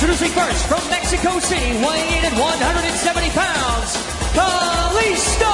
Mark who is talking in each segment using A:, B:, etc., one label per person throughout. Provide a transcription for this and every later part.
A: Introducing first from Mexico City, weighing in at 170 pounds, Kalisto!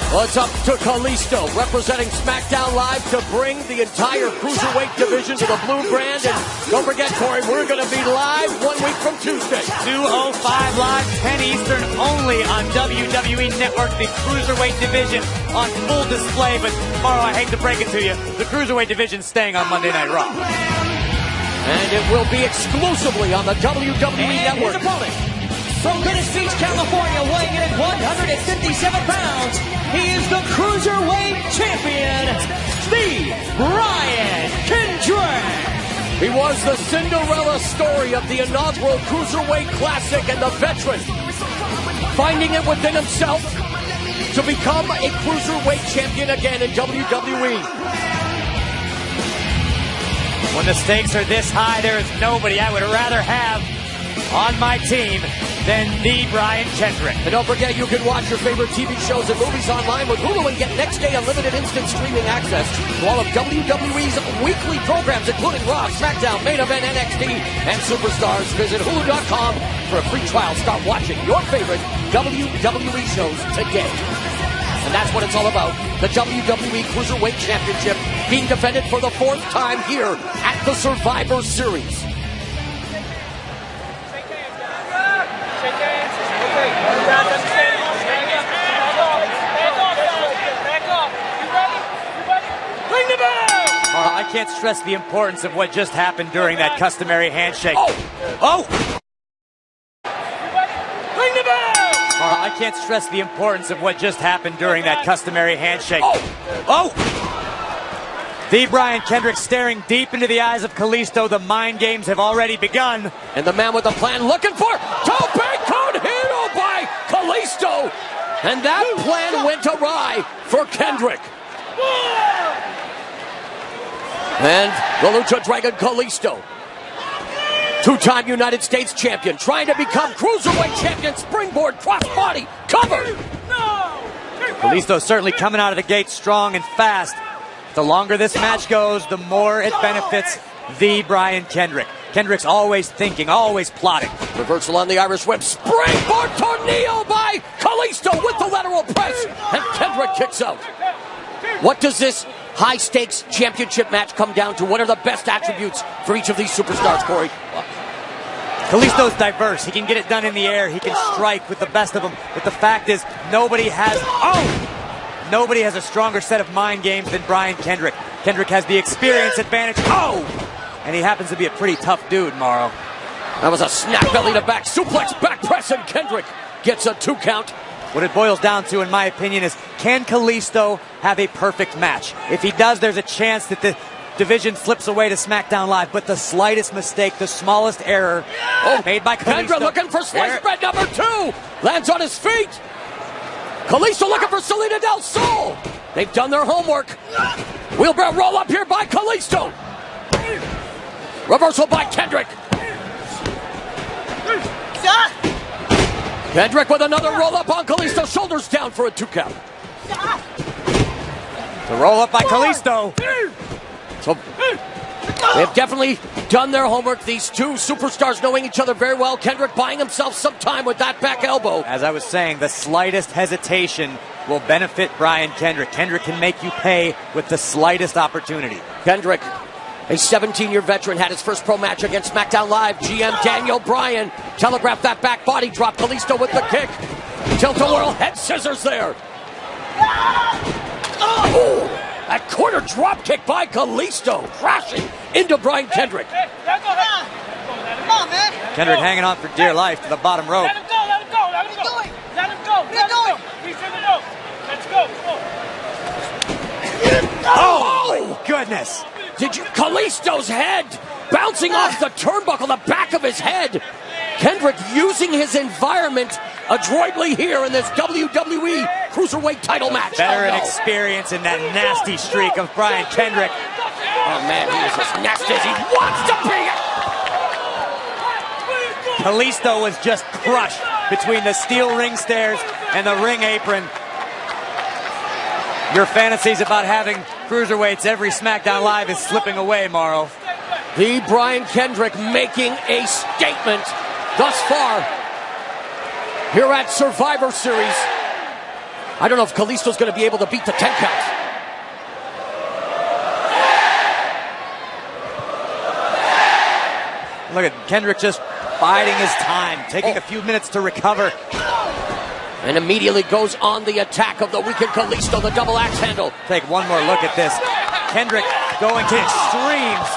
B: Well, it's up to Kalisto, representing SmackDown Live, to bring the entire Cruiserweight division to the blue brand. And don't forget, Corey, we're going to be live 1 week from Tuesday.
C: 2:05 live, 10 Eastern, only on WWE Network. The Cruiserweight division on full display. But tomorrow, I hate to break it to you, the Cruiserweight division staying on Monday Night Raw.
B: And it will be exclusively on the WWE Network.
A: His opponent, from Venice Beach, California, weighing in at 157 pounds, he is the Cruiserweight Champion, the Brian Kendrick.
B: He was the Cinderella story of the inaugural Cruiserweight Classic, and the veteran finding it within himself to become a Cruiserweight Champion again in WWE.
C: When the stakes are this high, there is nobody I would rather have on my team than the Brian Kendrick.
B: And don't forget, you can watch your favorite TV shows and movies online with Hulu and get next day unlimited instant streaming access to all of WWE's weekly programs, including Raw, SmackDown, Main Event, NXT, and Superstars. Visit Hulu.com for a free trial. Start watching your favorite WWE shows today. And that's what it's all about. The WWE Cruiserweight Championship being defended for the 4th time here at the Survivor Series.
C: I can't stress the importance of what just happened during that customary handshake. I can't stress the importance of what just happened during that customary handshake. The Brian Kendrick staring deep into the eyes of Kalisto. The mind games have already begun.
B: And the man with the plan looking for tope con hero by Kalisto. And that plan went awry for Kendrick. And the Lucha Dragon Kalisto, 2-time United States champion, trying to become Cruiserweight champion, springboard, crossbody, cover.
C: Kalisto certainly coming out of the gate strong and fast. The longer this match goes, the more it benefits the Brian Kendrick. Kendrick's always thinking, always plotting.
B: Reversal on the Irish whip, springboard tornado by Kalisto with the lateral press, and Kendrick kicks out. What does this high-stakes championship match come down to? What are the best attributes for each of these superstars, Corey?
C: Kalisto's diverse. He can get it done in the air. He can strike with the best of them. But the fact is, nobody has a stronger set of mind games than Brian Kendrick. Kendrick has the experience advantage. And he happens to be a pretty tough dude, Morrow.
B: That was a snap belly to back suplex, back press, and Kendrick gets a 2 count.
C: What it boils down to, in my opinion, is can Kalisto have a perfect match? If he does, there's a chance that the division flips away to SmackDown Live. But the slightest mistake, the smallest error made by Kalisto.
B: Kendrick looking for slice bread number 2. Lands on his feet. Kalisto looking for Selena Del Sol. They've done their homework. Wheelbarrow roll up here by Kalisto. Reversal by Kendrick. Kendrick with another roll up on Kalisto. Shoulders down for a 2 count.
C: The roll up by Kalisto.
B: So they've definitely done their homework. These two superstars knowing each other very well. Kendrick buying himself some time with that back elbow.
C: As I was saying, the slightest hesitation will benefit Brian Kendrick. Kendrick can make you pay with the slightest opportunity.
B: Kendrick, a 17-year veteran, had his first pro match against SmackDown Live. GM Daniel Bryan telegraphed that back body drop. Kalisto with the kick. Tilt-a-whirl head scissors there. That corner drop kick by Kalisto, crashing into Brian Kendrick.
D: Come on, man.
C: Kendrick hanging on for dear life to the bottom rope.
D: Let him go, let him go, let him go. Let him go, let him go. He's in the rope. Let's go, come on.
C: Oh, my goodness.
B: Did you? Kalisto's head bouncing off the turnbuckle, the back of his head. Kendrick using his environment adroitly here in this WWE Cruiserweight title match.
C: Veteran experience in that nasty streak of Brian Kendrick.
B: Oh, man, he is as nasty as he wants to be.
C: Kalisto was just crushed between the steel ring stairs and the ring apron. Your fantasies about having cruiserweights every SmackDown Live is slipping away, Morrow.
B: The Brian Kendrick making a statement thus far here at Survivor Series. I don't know if Kalisto's going to be able to beat the 10 count.
C: Look at Kendrick just biding his time, taking a few minutes to recover.
B: And immediately goes on the attack of the weakened Kalisto, the double axe handle.
C: Take one more look at this. Kendrick going to extremes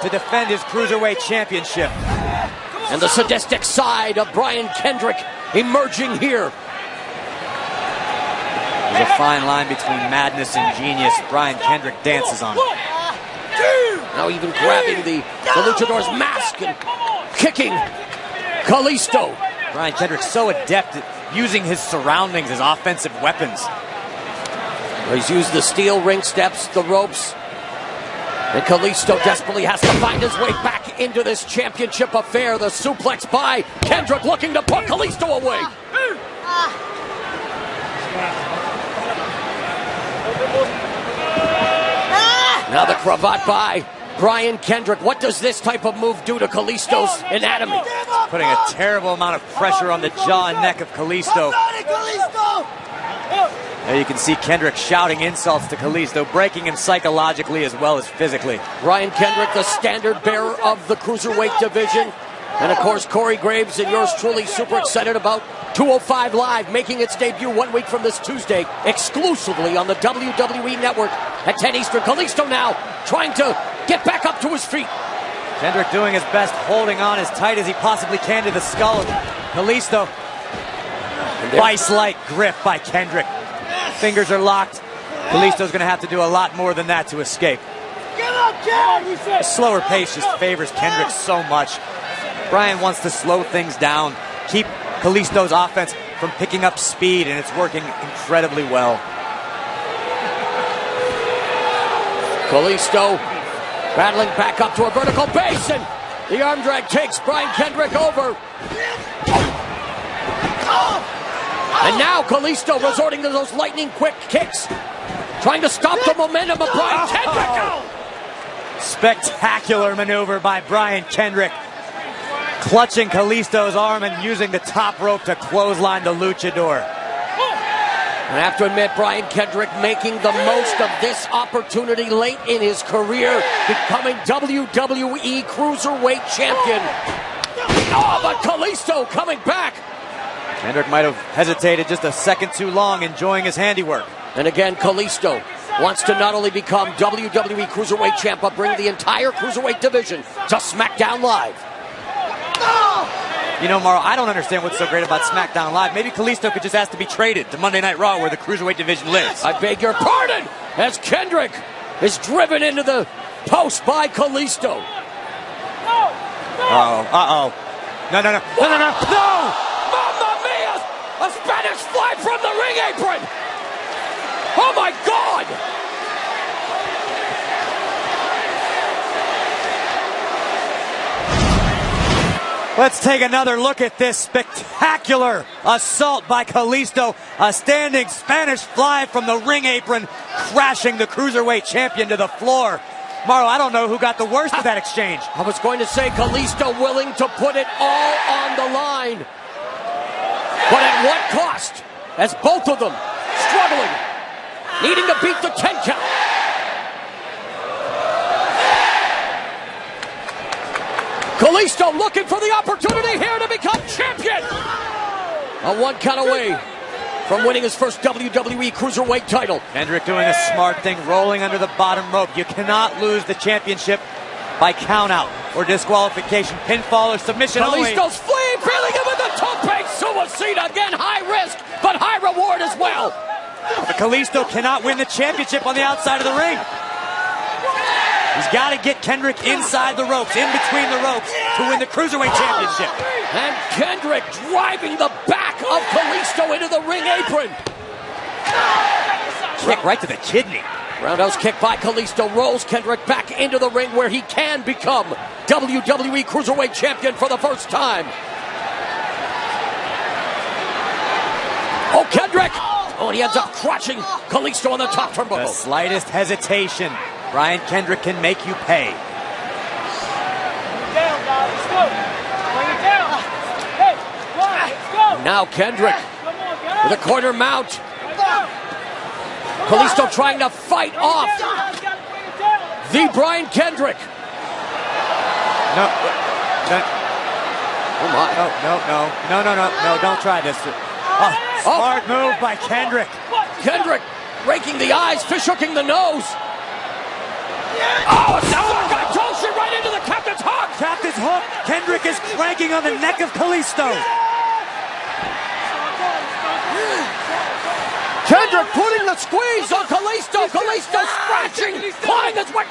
C: to defend his Cruiserweight Championship.
B: And the sadistic side of Brian Kendrick emerging here.
C: There's a fine line between madness and genius. Brian Kendrick dances on it.
B: Now even grabbing the luchador's mask and kicking Kalisto.
C: Brian Kendrick so adept at using his surroundings as offensive weapons.
B: He's used the steel ring steps, the ropes. And Kalisto desperately has to find his way back into this championship affair. The suplex by Kendrick looking to put Kalisto away. Now the cravat by Brian Kendrick. What does this type of move do to Kalisto's anatomy?
C: Putting a terrible amount of pressure on the jaw and neck of Kalisto. There you can see Kendrick shouting insults to Kalisto, breaking him psychologically as well as physically.
B: Brian Kendrick, the standard bearer of the Cruiserweight division. And of course, Corey Graves and yours truly super excited about 205 Live making its debut 1 week from this Tuesday, exclusively on the WWE Network at 10 Eastern. Kalisto now trying to get back up to his feet.
C: Kendrick doing his best, holding on as tight as he possibly can to the skull of Kalisto. Vice-like grip by Kendrick. Fingers are locked. Kalisto's going to have to do a lot more than that to escape. A slower pace just favors Kendrick so much. Brian wants to slow things down, keep Kalisto's offense from picking up speed, and it's working incredibly well.
B: Kalisto battling back up to a vertical base, and the arm drag takes Brian Kendrick over. And now Kalisto resorting to those lightning quick kicks, trying to stop the momentum of Brian Kendrick.
C: Spectacular maneuver by Brian Kendrick, clutching Kalisto's arm and using the top rope to clothesline the luchador.
B: I have to admit, Brian Kendrick making the most of this opportunity late in his career, becoming WWE Cruiserweight Champion. Oh, but Kalisto coming back.
C: Kendrick might have hesitated just a second too long, enjoying his handiwork.
B: And again, Kalisto wants to not only become WWE Cruiserweight Champ, but bring the entire Cruiserweight division to SmackDown Live.
C: You know, Mauro, I don't understand what's so great about SmackDown Live. Maybe Kalisto could just ask to be traded to Monday Night Raw, where the Cruiserweight division lives.
B: I beg your pardon, as Kendrick is driven into the post by Kalisto.
C: Uh-oh. No.
B: Mamma mia! A Spanish fly from the ring apron! Oh my God!
C: Let's take another look at this spectacular assault by Kalisto. A standing Spanish fly from the ring apron, crashing the Cruiserweight Champion to the floor. Mauro, I don't know who got the worst of that exchange.
B: I was going to say Kalisto willing to put it all on the line. But at what cost? As both of them struggling, needing to beat the 10 count. Kalisto looking for the opportunity here to become champion. A 1 count away from winning his first WWE Cruiserweight title.
C: Kendrick doing a smart thing, rolling under the bottom rope. You cannot lose the championship by countout or disqualification, pinfall or submission only.
B: Kalisto's fleeing, feeling him with the tope suicida. Again, high risk, but high reward as well.
C: But Kalisto cannot win the championship on the outside of the ring. He's got to get Kendrick inside the ropes, in between the ropes, to win the Cruiserweight Championship.
B: And Kendrick driving the back of Kalisto into the ring apron.
C: Kick right to the kidney.
B: Roundhouse kick by Kalisto rolls Kendrick back into the ring where he can become WWE Cruiserweight Champion for the first time. Oh, Kendrick! Oh, and he ends up crushing Kalisto on the top turnbuckle.
C: The slightest hesitation, Brian Kendrick can make you pay.
D: go. Bring it down. Hey, come on, let's go.
B: Now Kendrick
D: Come on, get up.
B: with a quarter mount.
D: Right down.
B: Kalisto trying to fight off the Brian Kendrick.
C: No.
B: Oh my.
C: No, don't try this. Smart move by Kendrick.
B: Kendrick raking the eyes, fish hooking the nose. Oh, someone got toasted right into the captain's hook.
C: Captain's hook. Kendrick is cranking on the neck of Kalisto.
B: Kendrick putting the squeeze on Kalisto. Kalisto scratching, clawing his way.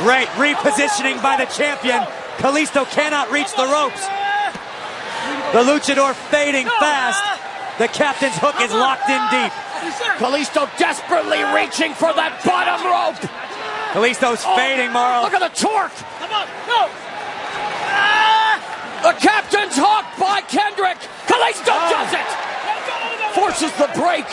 C: Great repositioning by the champion. Kalisto cannot reach the ropes. The luchador fading fast. The captain's hook is locked in deep.
B: Kalisto desperately reaching for that bottom rope.
C: Kalisto's fading, Marl.
B: Look at the torque.
D: Come on, go.
B: The captain's hook by Kendrick. Kalisto does it. Forces the break.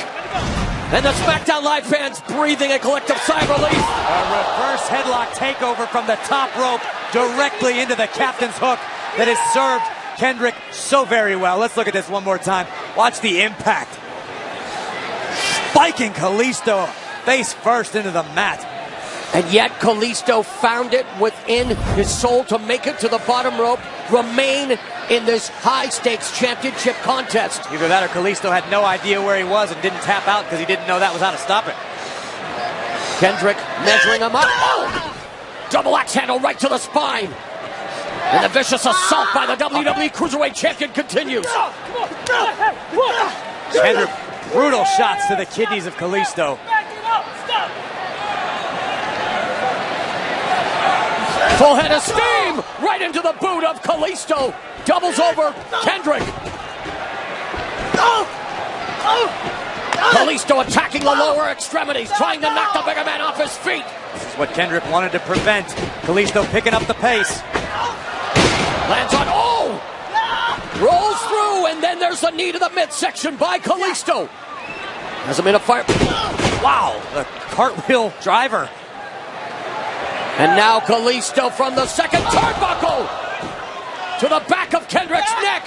B: And the SmackDown Live fans breathing a collective sigh of relief.
C: A reverse headlock takeover from the top rope directly into the captain's hook that has served Kendrick so very well. Let's look at this one more time. Watch the impact. Spiking Kalisto face first into the mat.
B: And yet Kalisto found it within his soul to make it to the bottom rope, remain in this high-stakes championship contest.
C: Either that or Kalisto had no idea where he was and didn't tap out because he didn't know that was how to stop it.
B: Kendrick measuring him up. Oh! Double axe handle right to the spine. And the vicious assault by the WWE Cruiserweight Champion continues.
C: Kendrick, brutal shots to the kidneys of Kalisto.
B: Full head of steam right into the boot of Kalisto. Doubles over Kendrick. Kalisto attacking the lower extremities, trying to knock the bigger man off his feet.
C: This is what Kendrick wanted to prevent. Kalisto picking up the pace.
B: Lands on, oh! Rolls through, and then there's the knee to the midsection by Kalisto. Has him in a fire.
C: Wow, the cartwheel driver.
B: And now Kalisto from the second turnbuckle to the back of Kendrick's neck.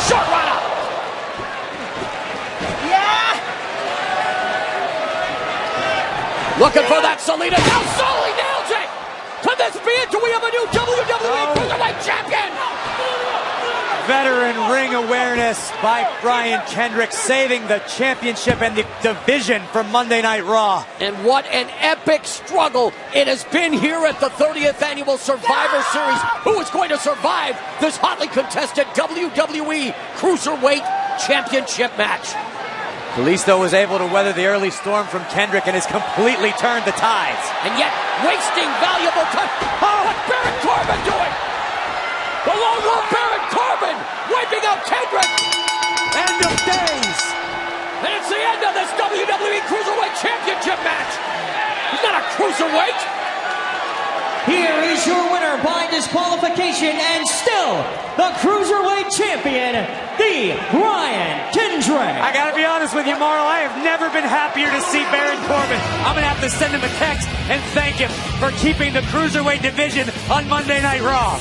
B: Short runner. Looking for that Salida. Now Sully nails it. Could this be it? Do we have a new WWE Cruiserweight Champion?
C: Veteran ring awareness by Brian Kendrick, saving the championship and the division from Monday Night Raw.
B: And what an epic struggle it has been here at the 30th Annual Survivor Series. Who is going to survive this hotly contested WWE Cruiserweight Championship match?
C: Kalisto was able to weather the early storm from Kendrick and has completely turned the tides.
B: And yet, wasting valuable time. Oh, what's Baron Corbin doing? The Lone Wolf Baron Corbin wiping out Kendrick.
C: End of days.
B: And it's the end of this WWE Cruiserweight Championship match. He's not a cruiserweight.
A: Here is your winner by disqualification and still the Cruiserweight Champion, the Brian Kendrick.
C: I gotta be honest with you, Marl, I have never been happier to see Baron Corbin. I'm gonna have to send him a text and thank him for keeping the Cruiserweight division on Monday Night Raw.